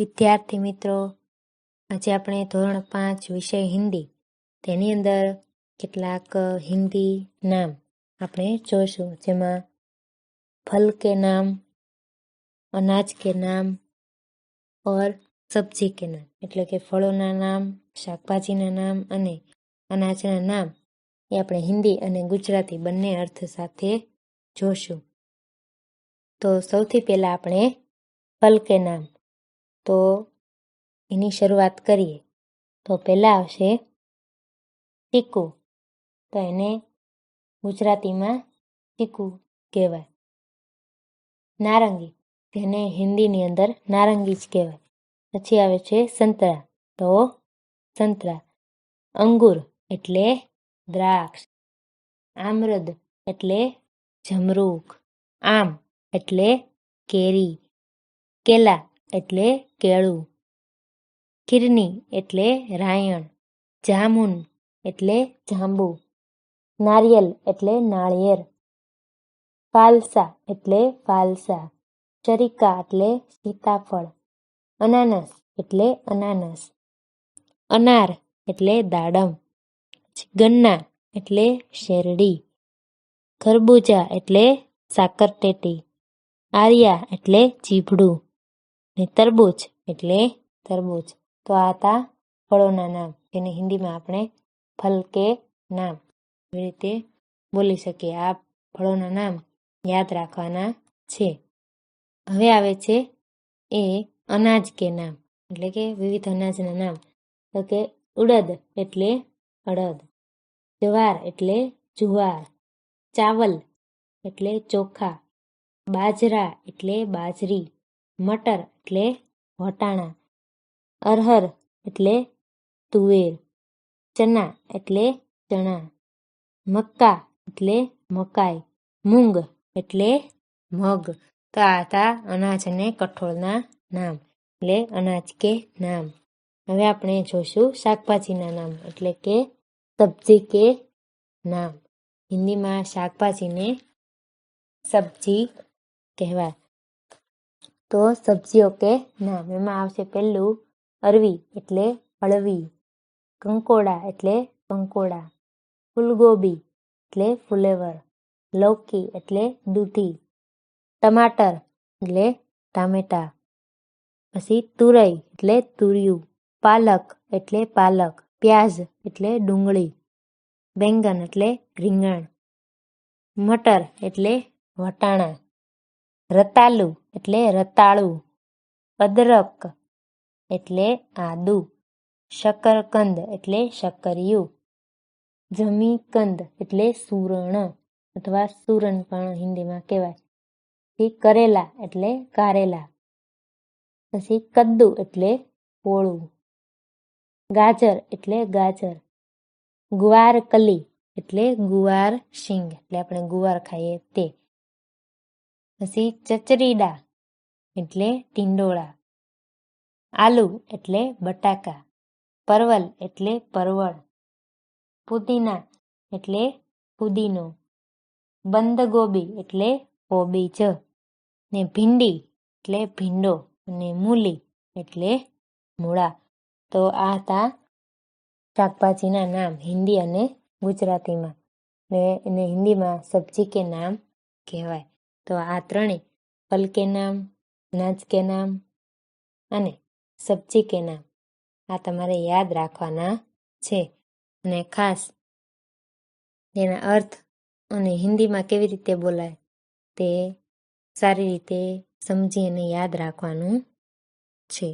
વિદ્યાર્થી મિત્રો, આજે આપણે ધોરણ 5 વિષય હિન્દી તેની અંદર કેટલાક હિન્દી નામ આપણે જોઈશું, જેમાં ફલ કે નામ, અનાજ કે નામ और સબ્જી કે નામ, એટલે કે ફળોના નામ, શાકભાજીના નામ અને અનાજના નામ એ આપણે હિન્દી અને ગુજરાતી બંને અર્થ સાથે જોશું. તો સૌથી પહેલા આપણે ફલ કે નામ, તો એની શરૂઆત કરીએ. તો પહેલા આવશે ચીકુ. તો એને ગુજરાતીમાં ચીકુ કહેવાય. નારંગી, તેને હિન્દીની અંદર નારંગી જ કહેવાય. પછી આવે છે સંતરા, તો સંતરા. અંગુર એટલે દ્રાક્ષ. આમ્રદ એટલે જમરૂખ. આમ એટલે કેરી. કેલા એટલે કેળું. ખીરની એટલે રાયણ. જામુન એટલે જાંબુ. નારિયેલ એટલે નાળિયેર. ફાલસા એટલે ફાલસા. શરીકા એટલે સીતાફળ. અનાનસ એટલે અનાનસ. અનાર એટલે દાડમ. ગન્ના એટલે શેરડી. ખરબૂજા એટલે સાકરટેટી. આર્યા એટલે ચીભડું. ને તરબૂચ એટલે તરબૂચ. તો આ હતા ફળોના નામ, જેને હિન્દીમાં આપણે ફલ કે નામ એવી રીતે બોલી શકીએ. આ ફળોના નામ યાદ રાખવાના છે. હવે આવે છે એ અનાજ કે નામ, એટલે કે વિવિધ અનાજના નામ. તો કે ઉડદ એટલે અડદ. જવાર એટલે જુવાર. ચાવલ એટલે ચોખા. બાજરા એટલે બાજરી. મટર એટલે વટાણા. અરહર એટલે તુવેર. ચના એટલે ચણા. મક્કા એટલે મકાઈ. મૂંગ એટલે મગ. તો આ હતા અનાજ અને કઠોળના નામ, એટલે અનાજ કે નામ. હવે આપણે જોઈશું શાકભાજીના નામ, એટલે કે સબ્જી કે નામ. હિન્દીમાં શાકભાજીને સબ્જી કહેવાય. તો સબ્જીઓ કે નામ, એમાં આવશે પહેલું અરવી એટલે અળવી. કંકોડા એટલે કંકોડા. ફૂલગોબી એટલે ફુલેવર. લૌકી એટલે દૂધી. ટમાટર એટલે ટામેટા. પછી તુરઈ એટલે તુરિયું. પાલક એટલે પાલક. પ્યાઝ એટલે ડુંગળી. બેંગન એટલે રીંગણ. મટર એટલે વટાણા. રતાલુ એટલે રતાળુ. અદરક એટલે આદુ. શકરકંદ એટલે શક્કરિયું. જમીકંદ એટલે સુરણ અથવા સુરન પણ હિન્દીમાં કહેવાય. પછી કરેલા એટલે કારેલા. પછી કદ્દુ એટલે પોળું. ગાજર એટલે ગાજર. ગુવારકલી એટલે ગુવાર શીંગ, એટલે આપણે ગુવાર ખાઈએ તે. પછી ચચરીડા એટલે ટીંડોળા. આલુ એટલે બટાકા. પરવલ એટલે પરવળ. પુદીના એટલે પુદીનો. બંદગોબી એટલે કોબીજ. ને ભીંડી એટલે ભીંડો. અને મૂલી એટલે મૂળા. તો આ હતા શાકભાજીના નામ હિન્દી અને ગુજરાતીમાં. ને એને હિન્દીમાં સબ્જી કે નામ કહેવાય. તો આ ત્રણેય ફલ કે નામ, અનાજ કે નામ અને સબ્જી કે નામ આ તમારે યાદ રાખવાના છે. અને ખાસ એના અર્થ અને હિન્દીમાં કેવી રીતે બોલાય તે સારી રીતે સમજી અને યાદ રાખવાનું છે.